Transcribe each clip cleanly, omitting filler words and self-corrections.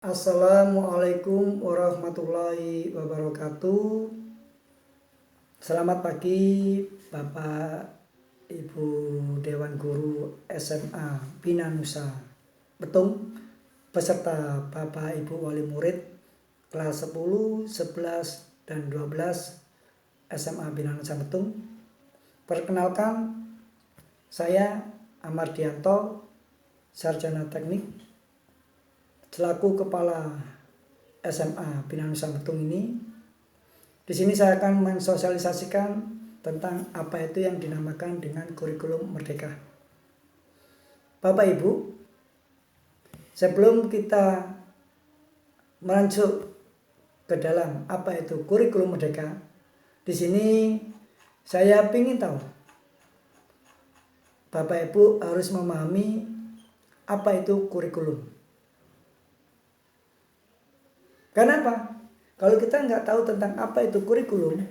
Assalamualaikum warahmatullahi wabarakatuh. Selamat pagi Bapak Ibu Dewan Guru SMA Bina Nusa Betung, beserta Bapak Ibu Wali Murid kelas 10, 11, dan 12 SMA Bina Nusa Betung. Perkenalkan, saya Amardianto, Sarjana Teknik, selaku Kepala SMA Bina Nusa Betung ini. Di sini saya akan mensosialisasikan tentang apa itu yang dinamakan dengan kurikulum merdeka. Bapak Ibu, sebelum kita masuk ke dalam apa itu kurikulum merdeka, di sini saya ingin tahu Bapak Ibu harus memahami apa itu kurikulum. Kenapa? Kalau kita nggak tahu tentang apa itu kurikulum,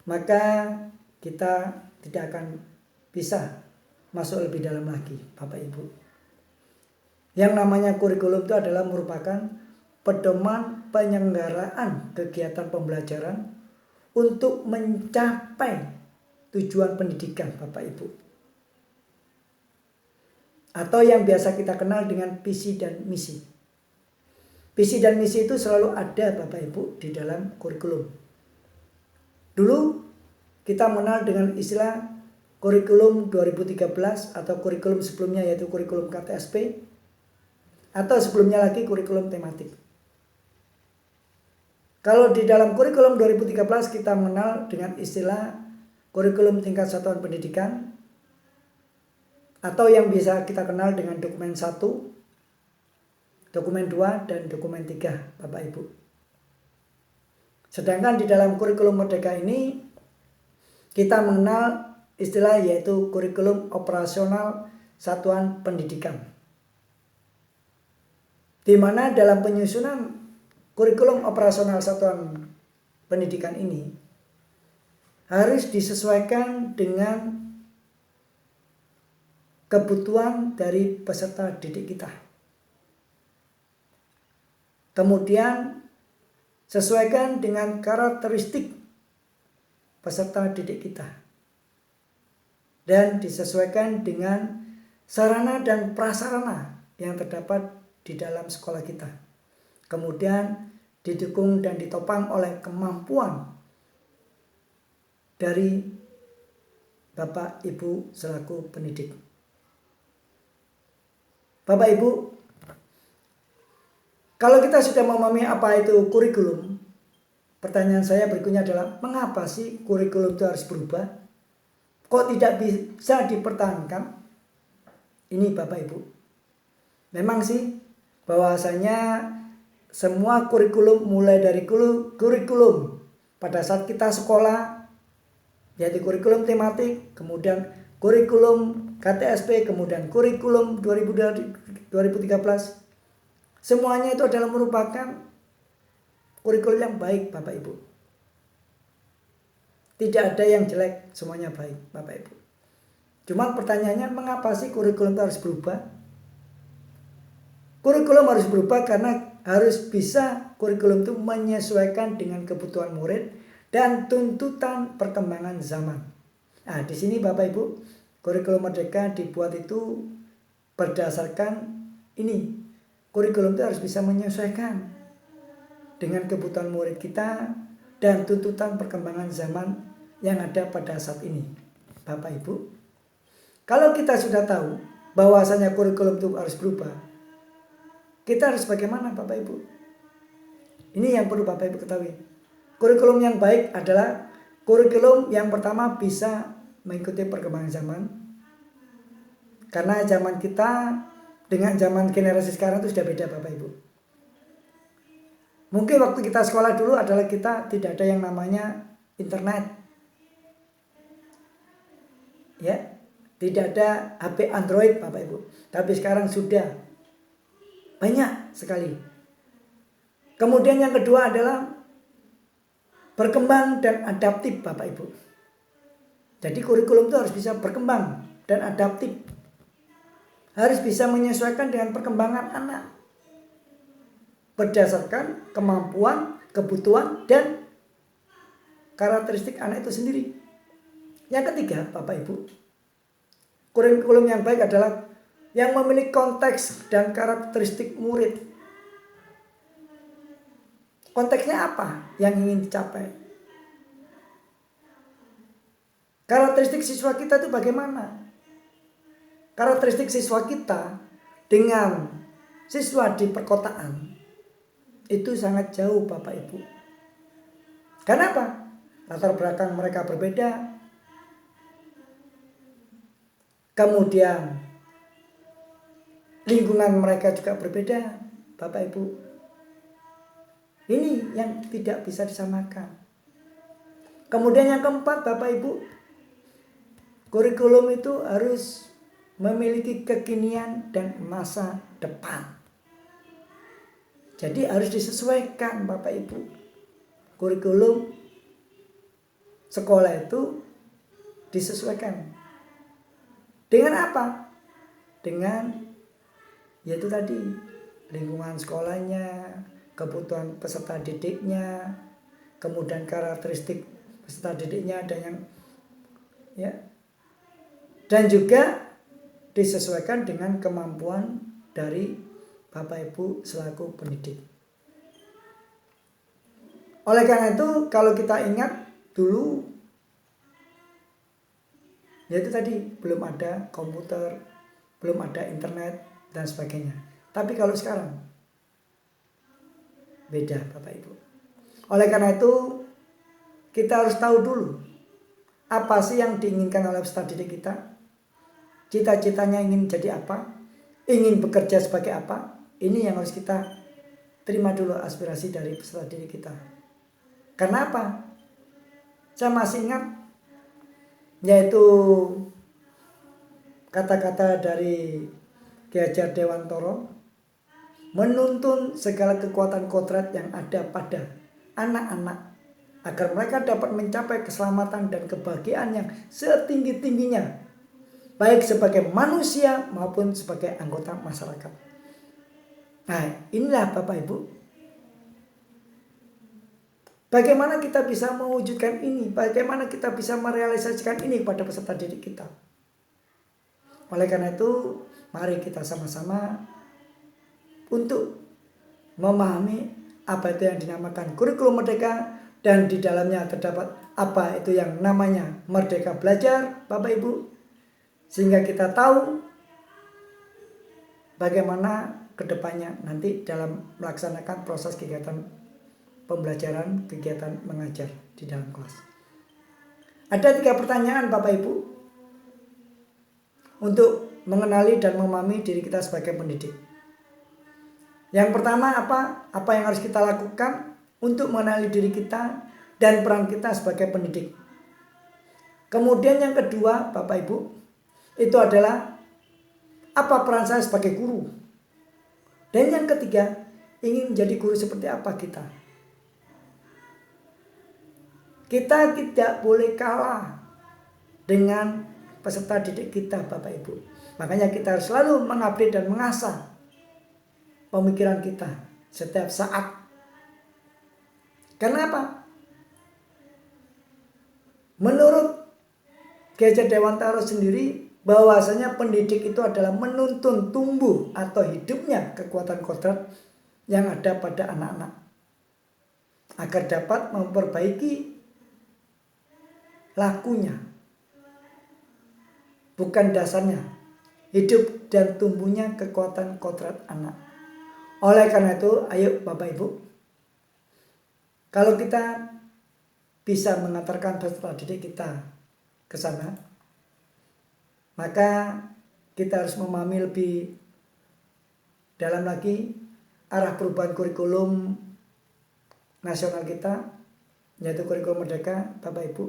maka kita tidak akan bisa masuk lebih dalam lagi, Bapak Ibu. Yang namanya kurikulum itu adalah merupakan pedoman penyelenggaraan kegiatan pembelajaran untuk mencapai tujuan pendidikan, Bapak Ibu. Atau yang biasa kita kenal dengan visi dan misi. Visi dan misi itu selalu ada Bapak Ibu di dalam kurikulum. Dulu kita mengenal dengan istilah kurikulum 2013 atau kurikulum sebelumnya yaitu kurikulum KTSP, atau sebelumnya lagi kurikulum tematik. Kalau di dalam kurikulum 2013 kita mengenal dengan istilah kurikulum tingkat satuan pendidikan, atau yang bisa kita kenal dengan dokumen 1, dokumen 2, dan dokumen 3, Bapak Ibu. Sedangkan di dalam kurikulum merdeka ini kita mengenal istilah yaitu kurikulum operasional satuan pendidikan. Di mana dalam penyusunan kurikulum operasional satuan pendidikan ini harus disesuaikan dengan kebutuhan dari peserta didik kita. Kemudian sesuaikan dengan karakteristik peserta didik kita. Dan disesuaikan dengan sarana dan prasarana yang terdapat di dalam sekolah kita. Kemudian didukung dan ditopang oleh kemampuan dari Bapak Ibu selaku pendidik. Bapak Ibu, kalau kita sudah memahami apa itu kurikulum, pertanyaan saya berikutnya adalah mengapa sih kurikulum itu harus berubah? Kok tidak bisa dipertahankan? Ini Bapak Ibu. Memang sih bahwasanya semua kurikulum mulai dari kurikulum pada saat kita sekolah, yaitu kurikulum tematik, kemudian kurikulum KTSP, kemudian kurikulum 2013, semuanya itu adalah merupakan kurikulum yang baik, Bapak Ibu. Tidak ada yang jelek, semuanya baik, Bapak Ibu. Cuma pertanyaannya, mengapa sih kurikulum itu harus berubah? Kurikulum harus berubah karena harus bisa kurikulum itu menyesuaikan dengan kebutuhan murid dan tuntutan perkembangan zaman. Nah, di sini Bapak Ibu, kurikulum merdeka dibuat itu berdasarkan ini. Kurikulum itu harus bisa menyesuaikan dengan kebutuhan murid kita dan tuntutan perkembangan zaman yang ada pada saat ini. Bapak Ibu, kalau kita sudah tahu bahwasanya kurikulum itu harus berubah, kita harus bagaimana Bapak Ibu? Ini yang perlu Bapak Ibu ketahui. Kurikulum yang baik adalah kurikulum yang pertama bisa mengikuti perkembangan zaman. Karena zaman kita dengan zaman generasi sekarang itu sudah beda Bapak Ibu. Mungkin waktu kita sekolah dulu adalah kita tidak ada yang namanya internet. Ya, tidak ada HP Android Bapak Ibu. Tapi sekarang sudah banyak sekali. Kemudian yang kedua adalah berkembang dan adaptif Bapak Ibu. Jadi kurikulum itu harus bisa berkembang dan adaptif. Harus bisa menyesuaikan dengan perkembangan anak. berdasarkan kemampuan, kebutuhan, dan karakteristik anak itu sendiri. Yang ketiga, Bapak Ibu, kurikulum yang baik adalah yang memiliki konteks dan karakteristik murid. Konteksnya apa yang ingin dicapai? Karakteristik siswa kita itu bagaimana? Karakteristik siswa kita dengan siswa di perkotaan itu sangat jauh, Bapak Ibu. Kenapa? Latar belakang mereka berbeda. Kemudian lingkungan mereka juga berbeda, Bapak Ibu. Ini yang tidak bisa disamakan. Kemudian yang keempat, Bapak Ibu, kurikulum itu harus memiliki kekinian dan masa depan. Jadi harus disesuaikan, Bapak Ibu. Kurikulum sekolah itu disesuaikan. Dengan apa? Dengan yaitu tadi lingkungan sekolahnya, kebutuhan peserta didiknya, kemudian karakteristik peserta didiknya dan juga disesuaikan dengan kemampuan dari Bapak Ibu selaku pendidik. Oleh karena itu, kalau kita ingat dulu, yaitu tadi belum ada komputer, belum ada internet dan sebagainya. Tapi kalau sekarang beda, Bapak Ibu. Oleh karena itu, kita harus tahu dulu apa sih yang diinginkan oleh peserta didik kita. Cita-citanya ingin jadi apa? Ingin bekerja sebagai apa? Ini yang harus kita terima dulu, aspirasi dari peserta didik kita. Karena apa? Saya masih ingat, yaitu kata-kata dari Ki Hajar Dewantoro, menuntun segala kekuatan kodrat yang ada pada anak-anak agar mereka dapat mencapai keselamatan dan kebahagiaan yang setinggi-tingginya, baik sebagai manusia maupun sebagai anggota masyarakat. Nah, inilah Bapak Ibu, bagaimana kita bisa mewujudkan ini, bagaimana kita bisa merealisasikan ini kepada peserta didik kita. Oleh karena itu, mari kita sama-sama untuk memahami apa itu yang dinamakan kurikulum merdeka, dan di dalamnya terdapat apa itu yang namanya merdeka belajar, Bapak Ibu, sehingga kita tahu bagaimana kedepannya nanti dalam melaksanakan proses kegiatan pembelajaran, kegiatan mengajar di dalam kelas. Ada 3 pertanyaan, Bapak Ibu, untuk mengenali dan memahami diri kita sebagai pendidik. Yang pertama, apa yang harus kita lakukan untuk mengenali diri kita dan peran kita sebagai pendidik. Kemudian yang kedua, Bapak Ibu, itu adalah apa peran saya sebagai guru. Dan yang ketiga, ingin menjadi guru seperti apa kita. Kita tidak boleh kalah dengan peserta didik kita, Bapak Ibu. Makanya kita harus selalu mengupdate dan mengasah pemikiran kita setiap saat. Kenapa? Menurut Ki Hajar Dewantoro sendiri, bahwasanya pendidik itu adalah menuntun tumbuh atau hidupnya kekuatan kodrat yang ada pada anak-anak agar dapat memperbaiki lakunya, bukan dasarnya, hidup dan tumbuhnya kekuatan kodrat anak. Oleh karena itu, ayo Bapak Ibu, kalau kita bisa mengantarkan peserta didik kita ke sana, maka kita harus memahami lebih dalam lagi arah perubahan kurikulum nasional kita, yaitu kurikulum merdeka, Bapak Ibu.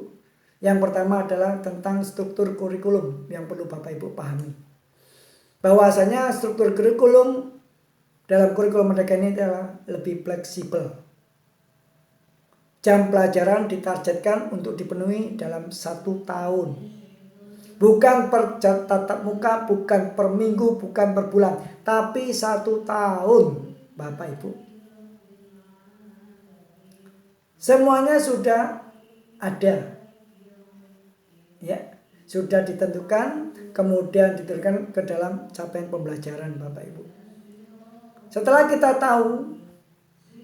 Yang pertama adalah tentang struktur kurikulum yang perlu Bapak Ibu pahami. Bahwasanya struktur kurikulum dalam kurikulum merdeka ini adalah lebih fleksibel. Jam pelajaran ditargetkan untuk dipenuhi dalam 1 tahun. Bukan per tatap muka, bukan per minggu, bukan per bulan, tapi 1 tahun, Bapak Ibu. Semuanya sudah ada. Ya, sudah ditentukan, kemudian diteruskan ke dalam capaian pembelajaran Bapak Ibu. Setelah kita tahu,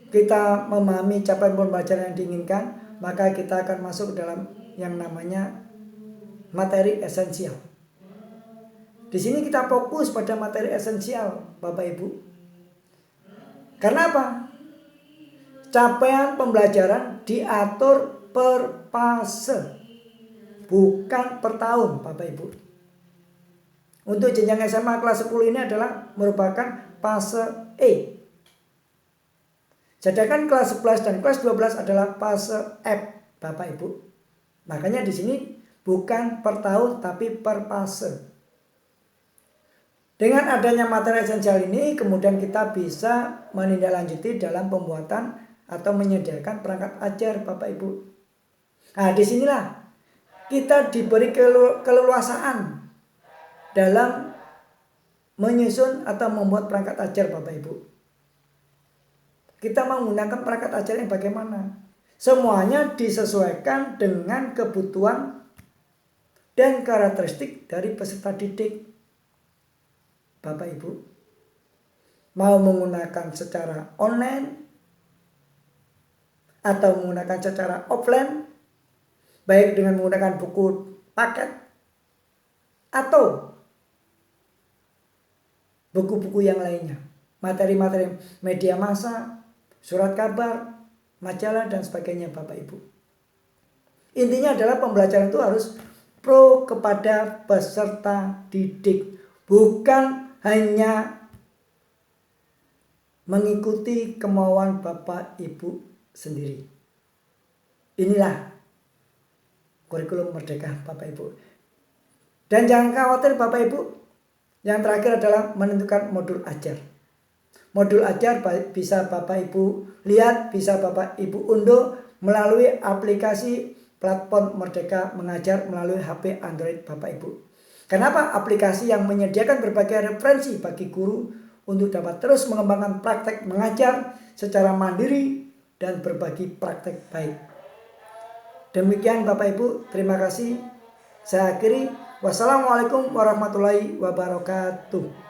kita memahami capaian pembelajaran yang diinginkan, maka kita akan masuk dalam yang namanya materi esensial. Di sini kita fokus pada materi esensial, Bapak Ibu. Karena apa? Capaian pembelajaran diatur per fase, bukan per tahun, Bapak Ibu. Untuk jenjang SMA kelas 10 ini adalah merupakan fase E. Sedangkan kelas 11 dan kelas 12 adalah fase F, Bapak Ibu. Makanya di sini bukan per tahun tapi per fase. Dengan adanya materi esensial ini, kemudian kita bisa menindaklanjuti dalam pembuatan atau menyediakan perangkat ajar, Bapak Ibu. Nah, disinilah kita diberi keleluasaan dalam menyusun atau membuat perangkat ajar, Bapak Ibu. Kita menggunakan perangkat ajar yang bagaimana? Semuanya disesuaikan dengan kebutuhan dan karakteristik dari peserta didik, Bapak Ibu. Mau menggunakan secara online atau menggunakan secara offline, baik dengan menggunakan buku paket atau buku-buku yang lainnya, materi-materi media massa, surat kabar, majalah dan sebagainya, Bapak Ibu. Intinya adalah pembelajaran itu harus pro kepada peserta didik, bukan hanya mengikuti kemauan Bapak Ibu sendiri. Inilah kurikulum merdeka, Bapak Ibu. Dan jangan khawatir, Bapak Ibu. Yang terakhir adalah menentukan modul ajar. Modul ajar bisa Bapak Ibu lihat, bisa Bapak Ibu unduh melalui aplikasi platform Merdeka Mengajar melalui HP Android Bapak Ibu. Kenapa? Aplikasi yang menyediakan berbagai referensi bagi guru untuk dapat terus mengembangkan praktek mengajar secara mandiri dan berbagi praktek baik. Demikian Bapak Ibu, terima kasih. Saya akhiri. Wassalamualaikum warahmatullahi wabarakatuh.